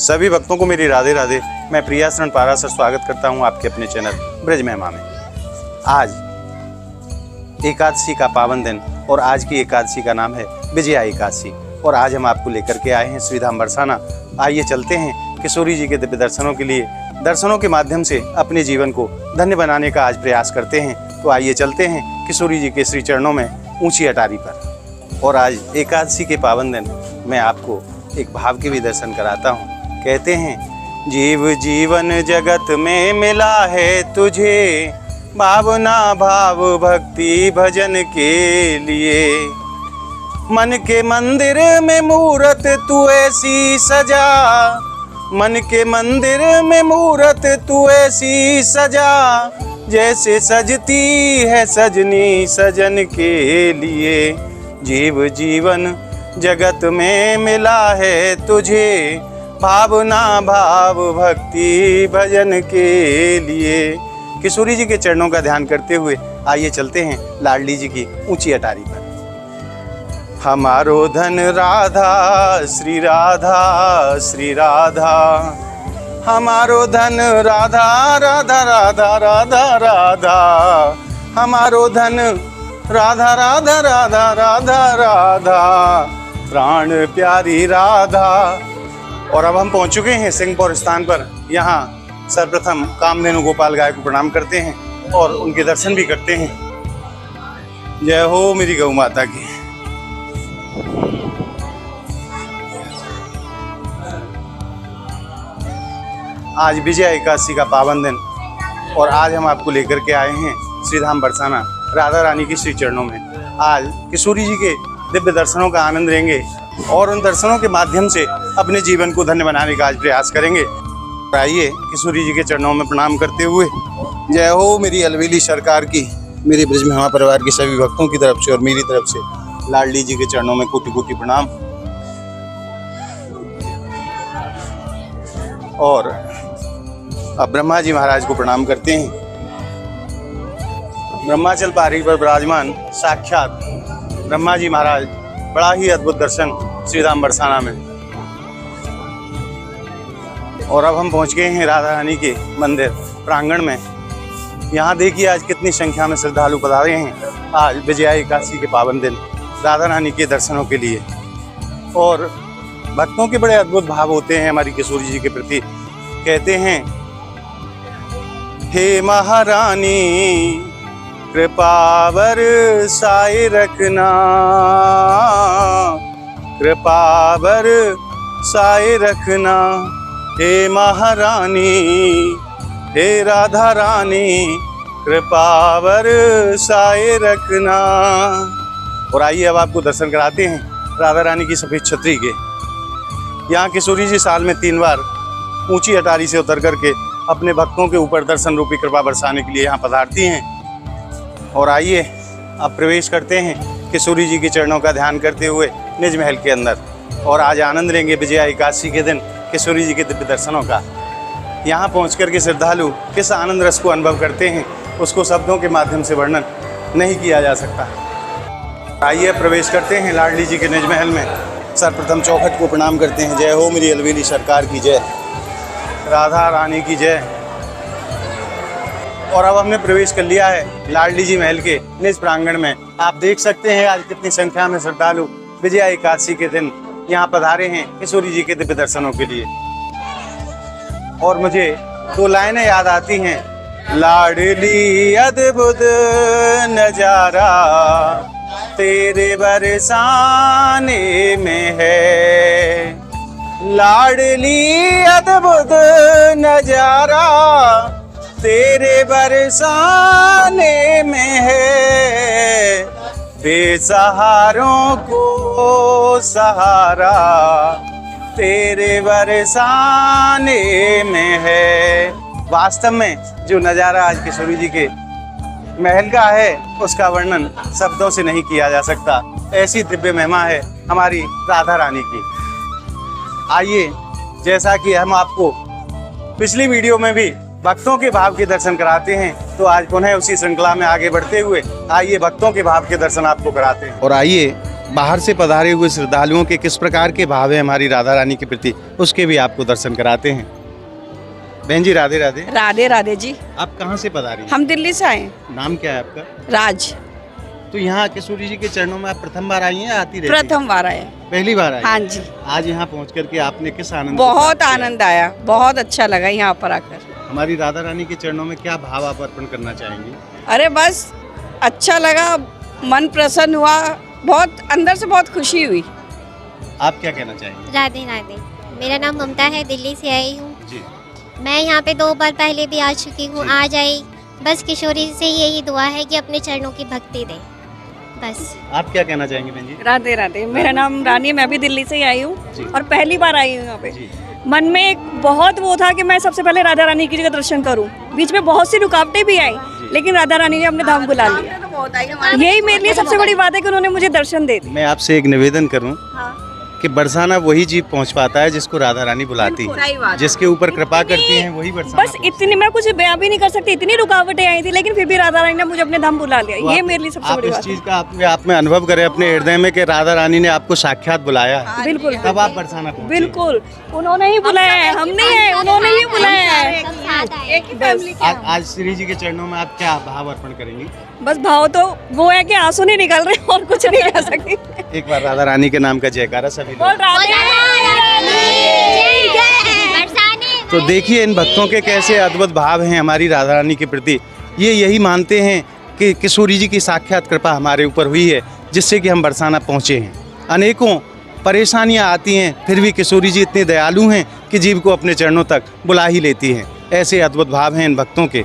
सभी भक्तों को मेरी राधे राधे। मैं प्रिया शरण पारा सर स्वागत करता हूं आपके अपने चैनल ब्रज महिमा में। आज एकादशी का पावन दिन और आज की एकादशी का नाम है विजया एकादशी और आज हम आपको लेकर के आए हैं श्रीधाम बरसाना। आइए चलते हैं किशोरी जी के दिव्य दर्शनों के लिए। दर्शनों के माध्यम से अपने जीवन को धन्य बनाने का आज प्रयास करते हैं। तो आइए चलते हैं किशोरी जी के श्री चरणों में ऊंची अटारी पर। और आज एकादशी के पावन दिन मैं आपको एक भाव के भी दर्शन कराता हूँ। कहते हैं जीव जीवन जगत में मिला है तुझे, भावना भाव भक्ति भजन के लिए। मन के मंदिर में मूरत तू ऐसी सजा, मन के मंदिर में मूरत तू ऐसी सजा, जैसे सजती है सजनी सजन के लिए। जीव जीवन जगत में मिला है तुझे, भावना भाव भक्ति भजन के लिए। किशोरी जी के चरणों का ध्यान करते हुए आइए चलते हैं लाडली जी की ऊंची अटारी पर। हमारो धन राधा श्री राधा श्री राधा, हमारो धन राधा राधा राधा राधा राधा, हमारो धन राधा राधा राधा राधा राधा, प्राण प्यारी राधा। और अब हम पहुंच चुके हैं सिंहपुर स्थान पर। यहाँ सर्वप्रथम कामधेनु गोपाल गाय को प्रणाम करते हैं और उनके दर्शन भी करते हैं। जय हो मेरी गौ माता की। आज विजया एकादशी का पावन दिन और आज हम आपको लेकर के आए हैं श्रीधाम बरसाना राधा रानी की श्री चरणों में। आज किशोरी जी के दिव्य दर्शनों का आनंद लेंगे और उन दर्शनों के माध्यम से अपने जीवन को धन्य बनाने का आज प्रयास करेंगे। आइए किशोरी जी के चरणों में प्रणाम करते हुए जय हो मेरी अलवेली सरकार की, मेरे ब्रज महिमा परिवार के सभी भक्तों की तरफ से और मेरी तरफ से लाडली जी के चरणों में कोटि कोटि प्रणाम। और अब ब्रह्मा जी महाराज को प्रणाम करते हैं। ब्रह्माचल पहाड़ी पर विराजमान साक्षात ब्रह्मा जी महाराज, बड़ा ही अद्भुत दर्शन श्रीधाम बरसाना में। और अब हम पहुंच गए हैं राधा रानी के मंदिर प्रांगण में। यहाँ देखिए आज कितनी संख्या में श्रद्धालु पधारे हैं आज विजया एकादशी के पावन दिन राधा रानी के दर्शनों के लिए। और भक्तों के बड़े अद्भुत भाव होते हैं हमारी किशोरी जी के प्रति। कहते हैं हे महारानी कृपा बरसाए रखना, कृपा बरसाए रखना, हे महारानी हे राधा रानी कृपा बरसाए रखना। और आइए अब आपको दर्शन कराते हैं राधा रानी की सफेद छतरी के। यहाँ किशोरी जी साल में 3 बार ऊंची अटारी से उतर करके अपने भक्तों के ऊपर दर्शन रूपी कृपा बरसाने के लिए यहाँ पधारती हैं। और आइए अब प्रवेश करते हैं किशोरी जी के चरणों का ध्यान करते हुए निज महल के अंदर। और आज आनंद लेंगे विजया एकादशी के दिन किशोरी जी के दिव्य दर्शनों का। यहाँ पहुँच कर के श्रद्धालु किस आनंद रस को अनुभव करते हैं उसको शब्दों के माध्यम से वर्णन नहीं किया जा सकता। आइए प्रवेश करते हैं लाडली जी के निज महल में। सर्वप्रथम चौखट को प्रणाम करते हैं। जय हो मेरी अलवेली सरकार की जय, राधा रानी की जय। और अब हमने प्रवेश कर लिया है लाडली जी महल के निज प्रांगण में। आप देख सकते हैं आज कितनी संख्या में श्रद्धालु विजया एकादशी के दिन यहाँ पधारे हैं किशोरी जी के दिव्य दर्शनों के लिए। और मुझे 2 लाइनें याद आती हैं। लाडली अद्भुत नजारा तेरे बरसाने में है, लाडली अद्भुत नजारा तेरे बरसाने में है, बेसहारों को सहारा तेरे बरसाने में है। वास्तव में जो नज़ारा आज किशोरी जी के महल का है उसका वर्णन शब्दों से नहीं किया जा सकता। ऐसी दिव्य महिमा है हमारी राधा रानी की। आइए जैसा कि हम आपको पिछली वीडियो में भी भक्तों के भाव के दर्शन कराते हैं, तो आज पुनः उसी श्रृंखला में आगे बढ़ते हुए आइए भक्तों के भाव के दर्शन आपको कराते हैं। और आइए बाहर से पधारे हुए श्रद्धालुओं के किस प्रकार के भाव है हमारी राधा रानी के प्रति, उसके भी आपको दर्शन कराते हैं। बहन जी राधे राधे। राधे राधे जी। आप कहाँ से पधारी? हम दिल्ली से आए। नाम क्या है आपका? राज। तो यहाँ किशोरी जी के चरणों में आप प्रथम बार आई हैं, आती रहती हैं? प्रथम बार आए। पहली बार आई? हाँ जी। आज यहाँ पहुँच करके आपने किस आनंद? बहुत आनंद आया, बहुत अच्छा लगा यहाँ पर आकर। हमारी राधा रानी के चरणों में क्या भाव आप अर्पण करना चाहेंगी? अरे बस अच्छा लगा, मन प्रसन्न हुआ, बहुत अंदर से बहुत खुशी हुई। आप क्या कहना चाहेंगे? राधे राधे। मेरा नाम ममता है, दिल्ली से आई हूँ। जी। मैं यहाँ पे 2 बार पहले भी आ चुकी हूँ, जी। आज आई। बस किशोरी से यही दुआ है कि अपने चरणों की भक्ति दे, बस। आप क्या कहना चाहेंगे बहन जी? राधे राधे। मेरा नाम रानी है, मैं भी दिल्ली से ही आई हूँ जी। और पहली बार आई हूँ यहाँ पे। जी। मन में एक बहुत वो था कि मैं सबसे पहले राधा रानी की जगह दर्शन करूं। बीच में बहुत सी रुकावटें भी आई, लेकिन राधा रानी ने अपने धाम बुला लिया। यही मेरे लिए सबसे बड़ी बात है कि उन्होंने मुझे दर्शन दे दिए। मैं आपसे एक निवेदन करूं हाँ। कि बरसाना वही जीव पहुंच पाता है जिसको राधा रानी बुलाती सही है, बात है। जिसके ऊपर कृपा करती हैं वही बरसाना बस इतनी, मैं कुछ बयां भी नहीं कर सकती, इतनी रुकावटें आई थी, लेकिन फिर भी राधा रानी ने मुझे अपने धाम बुला लिया। ये मेरे लिए सबसे आप बड़ी इस बात है। चीज का आप में अनुभव करें अपने हृदय में कि राधा रानी ने आपको साक्षात बुलाया है। बिल्कुल तब आप बरसाना पहुंचे। बिल्कुल, उन्होंने ही बुलाया है, हम नहीं है, उन्होंने ही बुलाया है। एक ही फैमिली आज श्री जी के चरणों में आप क्या भाव अर्पण करेंगी? बस भाव तो वो है कि आंसू नहीं निकल रहे और कुछ नहीं कह सकती। एक बार राधा रानी के नाम का जयकारा सभी बोल लोग। तो देखिए इन भक्तों के कैसे अद्भुत भाव हैं हमारी राधा रानी के प्रति। ये यही मानते हैं कि किशोरी जी की साक्षात कृपा हमारे ऊपर हुई है, जिससे कि हम बरसाना पहुँचे हैं। अनेकों परेशानियां आती हैं, फिर भी किशोरी जी इतने दयालु हैं कि जीव को अपने चरणों तक बुला ही लेती हैं। ऐसे अद्भुत भाव हैं इन भक्तों के।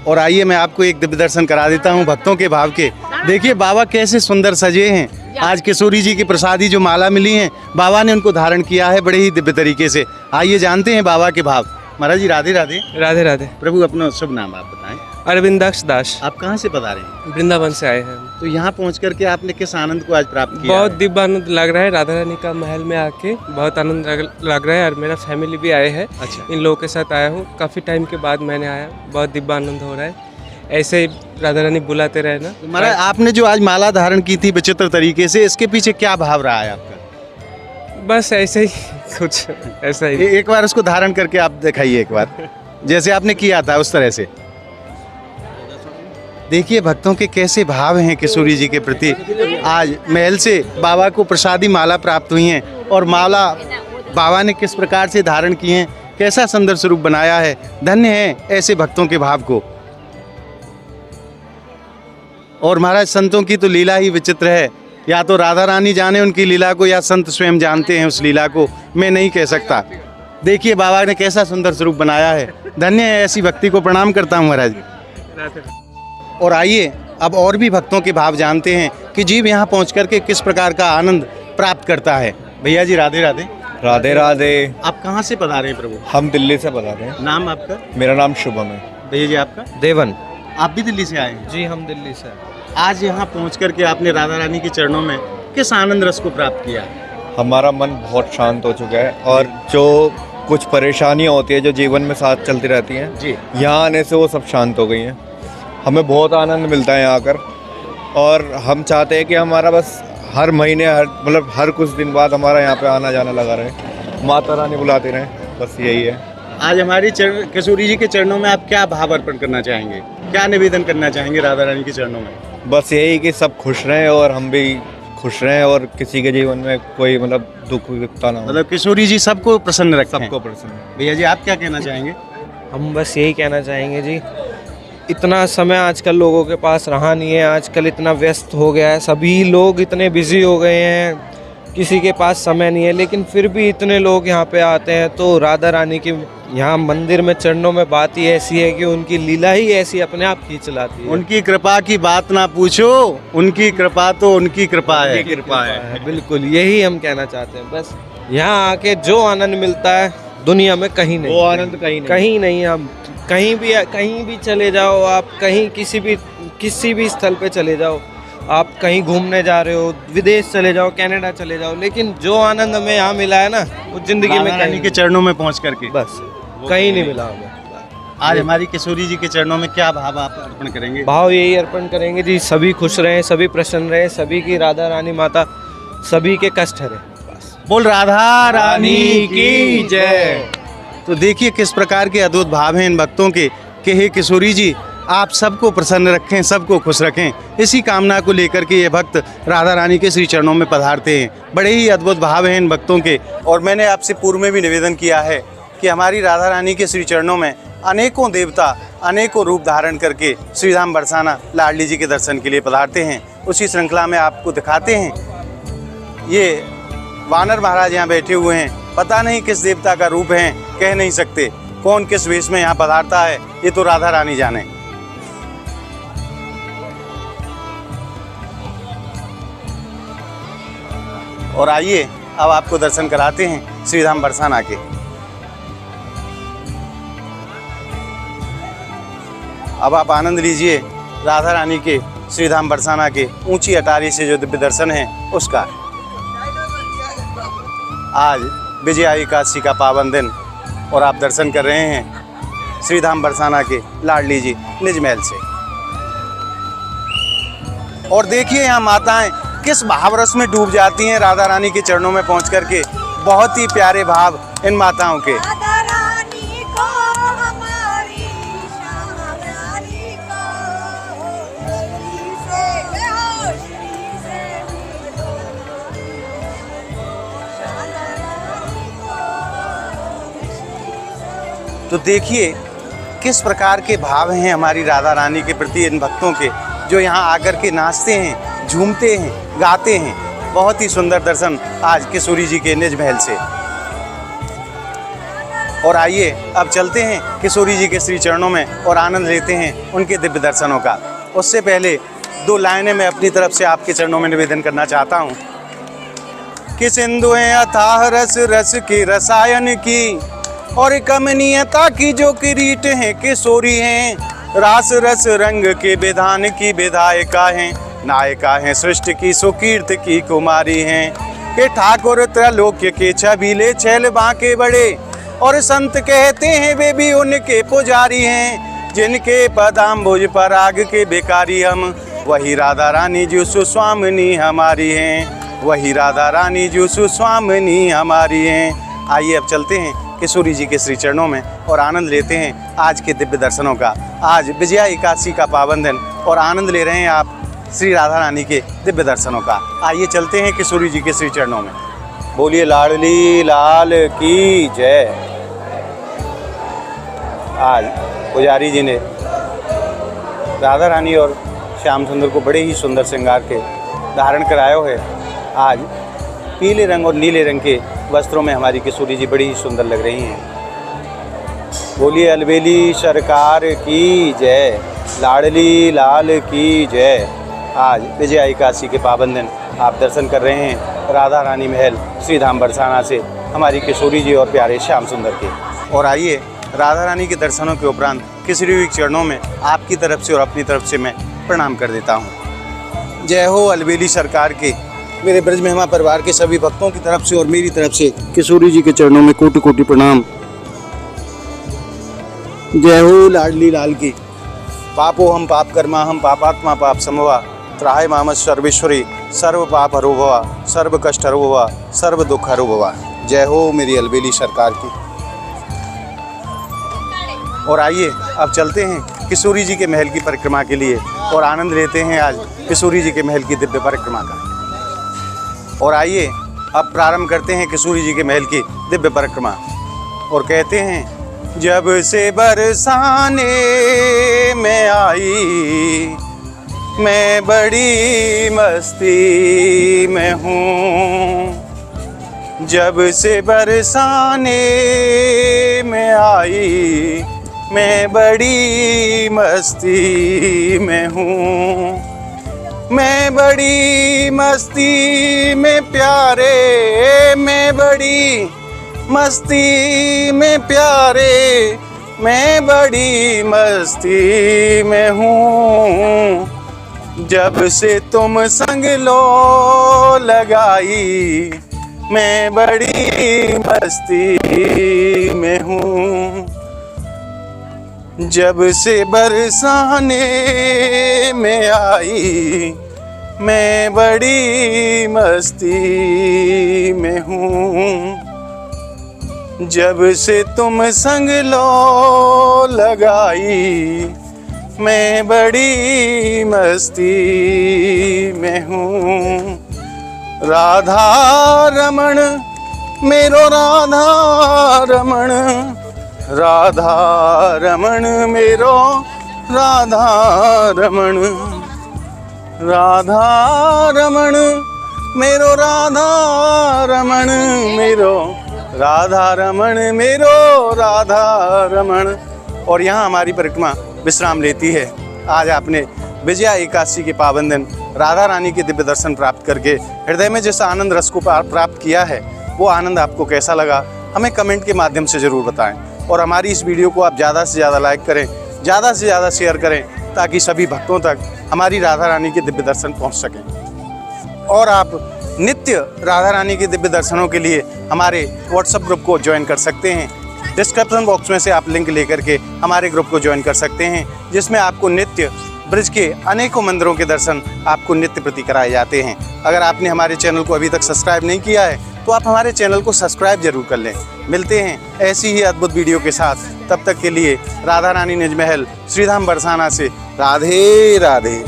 और आइए मैं आपको एक दिव्य दर्शन करा देता हूँ भक्तों के भाव के। देखिए बाबा कैसे सुंदर सजे हैं। आज किशोरी जी की प्रसादी जो माला मिली है, बाबा ने उनको धारण किया है बड़े ही दिव्य तरीके से। आइए जानते हैं बाबा के भाव। महाराज जी राधे राधे। राधे राधे। प्रभु अपना शुभ नाम आप बताएं। अरविंदाक्ष दास। आप कहाँ से पधारे हैं? वृंदावन से आए हैं। तो यहाँ पहुँच करके आपने किस आनंद को आज प्राप्त किया? बहुत दिव्य आनंद लग रहा है, राधा रानी का महल में आके बहुत आनंद लग रहा है। और मेरा फैमिली भी आए हैं। अच्छा। इन लोगों के साथ आया हूँ, काफ़ी टाइम के बाद मैंने आया, बहुत दिव्य आनंद हो रहा है। ऐसे ही राधा रानी बुलाते रहे ना। महाराज आपने जो आज माला धारण की थी विचित्र तरीके से, इसके पीछे क्या भाव रहा है आपका? बस ऐसे ही कुछ ऐसा ही। एक बार उसको धारण करके आप दिखाइए एक बार, जैसे आपने किया था उस तरह से। देखिए भक्तों के कैसे भाव हैं किशोरी जी के प्रति। आज महल से बाबा को प्रसादी माला प्राप्त हुई हैं और माला बाबा ने किस प्रकार से धारण की हैं, कैसा सुंदर स्वरूप बनाया है। धन्य है ऐसे भक्तों के भाव को। और महाराज संतों की तो लीला ही विचित्र है। या तो राधा रानी जाने उनकी लीला को, या संत स्वयं जानते हैं उस लीला को, मैं नहीं कह सकता। देखिए बाबा ने कैसा सुंदर स्वरूप बनाया है। धन्य है ऐसी भक्ति को। प्रणाम करता हूँ महाराज। और आइए अब और भी भक्तों के भाव जानते हैं कि जीव यहाँ पहुँच करके किस प्रकार का आनंद प्राप्त करता है। भैया जी राधे राधे। राधे राधे। आप कहाँ से पधारे हैं प्रभु? हम दिल्ली से पधारे हैं। नाम आपका? मेरा नाम शुभम है। भैया जी आपका? देवन। आप भी दिल्ली से आए हैं? जी हम दिल्ली से। आज यहाँ पहुँच करके आपने राधा रानी के चरणों में किस आनंद रस को प्राप्त किया? हमारा मन बहुत शांत हो चुका है और जो कुछ परेशानियाँ होती है जो जीवन में साथ चलती रहती हैं जी, यहाँ आने से वो सब शांत हो गई हैं। हमें बहुत आनंद मिलता है यहाँ आकर। और हम चाहते हैं कि हमारा बस हर महीने हर कुछ दिन बाद हमारा यहाँ पे आना जाना लगा रहे, माता रानी बुलाते रहें, बस यही है। आज हमारी किशोरी जी के चरणों में आप क्या भाव अर्पण करना चाहेंगे, क्या निवेदन करना चाहेंगे राधा रानी के चरणों में? बस यही कि सब खुश रहें और हम भी खुश रहें और किसी के जीवन में कोई दुख विपत्ता ना हो। मतलब किशोरी जी सबको प्रसन्न रखें। सबको प्रसन्न। भैया जी आप क्या कहना चाहेंगे? हम बस यही कहना चाहेंगे जी, इतना समय आजकल लोगों के पास रहा नहीं है। आजकल इतना व्यस्त हो गया है, सभी लोग इतने बिजी हो गए हैं, किसी के पास समय नहीं है। लेकिन फिर भी इतने लोग यहाँ पे आते हैं। तो राधा रानी की यहाँ मंदिर में चरणों में बात ही ऐसी है कि उनकी लीला ही ऐसी अपने आप खींच लाती है। उनकी कृपा की बात ना पूछो, उनकी कृपा तो उनकी कृपा है। कृपा है, बिल्कुल यही हम कहना चाहते हैं। बस यहाँ आके जो आनंद मिलता है दुनिया में कहीं नहीं, वो आनंद कहीं नहीं। हम कहीं भी चले जाओ, आप कहीं किसी भी स्थल पे चले जाओ, आप कहीं घूमने जा रहे हो, विदेश चले जाओ, कनाडा चले जाओ, लेकिन जो आनंद हमें यहाँ मिला है ना, वो जिंदगी में कहीं के चरणों में पहुँच करके बस कहीं नहीं मिला हमें। आज हमारी किशोरी जी के चरणों में क्या भाव आप अर्पण करेंगे? भाव यही अर्पण करेंगे जी, सभी खुश रहें, सभी प्रसन्न रहें, सभी की राधा रानी माता सभी के कष्ट हरे। बस। बोल राधा रानी की जय। तो देखिए किस प्रकार के अद्भुत भाव हैं इन भक्तों के कि हे किशोरी जी आप सबको प्रसन्न रखें, सबको खुश रखें। इसी कामना को लेकर के ये भक्त राधा रानी के श्री चरणों में पधारते हैं। बड़े ही अद्भुत भाव हैं इन भक्तों के। और मैंने आपसे पूर्व में भी निवेदन किया है कि हमारी राधा रानी के श्री चरणों में अनेकों देवता अनेकों रूप धारण करके श्रीधाम बरसाना लाडली जी के दर्शन के लिए पधारते हैं। उसी श्रृंखला में आपको दिखाते हैं। ये वानर महाराज यहाँ बैठे हुए हैं, पता नहीं किस देवता का रूप है, कह नहीं सकते कौन किस वेश में यहाँ पधारता है, ये तो राधा रानी जाने। और आइए अब आपको दर्शन कराते हैं श्रीधाम बरसाना के। अब आप आनंद लीजिए राधा रानी के श्रीधाम बरसाना के ऊंची अटारी से जो दिव्य दर्शन है उसका। आज विजया एकादशी का पावन दिन और आप दर्शन कर रहे हैं श्रीधाम बरसाना के लाडली जी निज महल से। और देखिए यहाँ माताएं किस भावरस में डूब जाती हैं राधा रानी के चरणों में पहुंच करके। बहुत ही प्यारे भाव इन माताओं के। तो देखिए किस प्रकार के भाव हैं हमारी राधा रानी के प्रति इन भक्तों के, जो यहाँ आकर के नाचते हैं, झूमते हैं, गाते हैं। बहुत ही सुंदर दर्शन आज किशोरी जी के निज महल से। और आइए अब चलते हैं किशोरी जी के श्री चरणों में और आनंद लेते हैं उनके दिव्य दर्शनों का। उससे पहले दो लाइनें मैं अपनी तरफ से आपके चरणों में निवेदन करना चाहता हूँ कि सिंधु हैं अथाह रस रस की रसायन की, और कमनीयता की जो किरीट हैं किशोरी हैं। रास रस रंग के विधान की विधायिका हैं, नायिका हैं सृष्टि की सुकीर्त की कुमारी हैं। के ठाकुर त्रैलोक्य के छबीले छैल बांके बड़े, और संत कहते हैं वे भी उनके पुजारी हैं। जिनके पदाम्बुज पराग के बेकारी हम, वही राधा रानी जो सुस्वामिनी हमारी हैं, वही राधा रानी जो सुस्वामिनी हमारी हैं। आइए अब चलते हैं किशोरी जी के श्री चरणों में और आनंद लेते हैं आज के दिव्य दर्शनों का। आज विजया एकादशी का पावन दिन और आनंद ले रहे हैं आप श्री राधा रानी के दिव्य दर्शनों का। आइए चलते हैं किशोरी जी के श्री चरणों में। बोलिए लाडली लाल की जय। आज पुजारी जी ने राधा रानी और श्याम सुंदर को बड़े ही सुंदर श्रृंगार के धारण कराया है। आज पीले रंग और नीले रंग के वस्त्रों में हमारी किशोरी जी बड़ी ही सुंदर लग रही हैं। बोलिए अलबेली सरकार की जय, लाडली लाल की जय। आज विजया एकादशी के पावन दिन आप दर्शन कर रहे हैं राधा रानी महल श्रीधाम बरसाना से हमारी किशोरी जी और प्यारे श्याम सुंदर के। और आइए राधा रानी के दर्शनों के उपरांत किशोरी जी के चरणों में आपकी तरफ से और अपनी तरफ से मैं प्रणाम कर देता हूँ। जय हो अलबेली सरकार के मेरे ब्रज महिमा परिवार के सभी भक्तों की तरफ से और मेरी तरफ से किशोरी जी के चरणों में कोटि कोटि प्रणाम। जय हो लाडली लाल की। पापो हम पाप कर्मा हम पापात्मा पाप समवा, त्राय मामस सर्वेश्वरी सर्व पाप हरो भवा, सर्व कष्ट हरो भवा, सर्व दुख हरो भवा। जय हो मेरी अलबेली सरकार की। और आइए अब चलते हैं किशोरी जी के महल की परिक्रमा के लिए और आनंद लेते हैं आज किशोरी जी के महल की दिव्य परिक्रमा का। और आइए अब प्रारंभ करते हैं किशोरी जी के महल की दिव्य परिक्रमा और कहते हैं जब से बरसाने में आई मैं बड़ी मस्ती में हूँ। जब से बरसाने में आई मैं बड़ी मस्ती में हूँ। मैं बड़ी मस्ती में प्यारे, मैं बड़ी मस्ती में प्यारे, मैं बड़ी मस्ती में हूँ। जब से तुम संग लो लगाई मैं बड़ी मस्ती में हूँ। जब से बरसाने में आई मैं बड़ी मस्ती में हूँ, जब से तुम संग लो लगाई, मैं बड़ी मस्ती में हूँ। राधा रमण मेरो राधा रमण, राधा रमण मेरो राधा रमण, राधा रमण मेरो राधा रमण मेरो राधा रमण मेरो राधा रमण। और यहाँ हमारी परिक्रमा विश्राम लेती है। आज आपने विजया एकादशी के पावन दिन राधा रानी के दिव्य दर्शन प्राप्त करके हृदय में जिस आनंद रस को प्राप्त किया है, वो आनंद आपको कैसा लगा हमें कमेंट के माध्यम से ज़रूर बताएं। और हमारी इस वीडियो को आप ज़्यादा से ज़्यादा लाइक करें, ज़्यादा से ज़्यादा शेयर करें, ताकि सभी भक्तों तक हमारी राधा रानी के दिव्य दर्शन पहुँच सकें। और आप नित्य राधा रानी के दिव्य दर्शनों के लिए हमारे व्हाट्सएप ग्रुप को ज्वाइन कर सकते हैं। डिस्क्रिप्शन बॉक्स में से आप लिंक लेकर के हमारे ग्रुप को ज्वाइन कर सकते हैं, जिसमें आपको नित्य ब्रज के अनेकों मंदिरों के दर्शन आपको नित्य प्रति कराए जाते हैं। अगर आपने हमारे चैनल को अभी तक सब्सक्राइब नहीं किया है तो आप हमारे चैनल को सब्सक्राइब जरूर कर लें। मिलते हैं ऐसी ही अद्भुत वीडियो के साथ, तब तक के लिए राधा रानी निज महल श्रीधाम बरसाना से राधे राधे।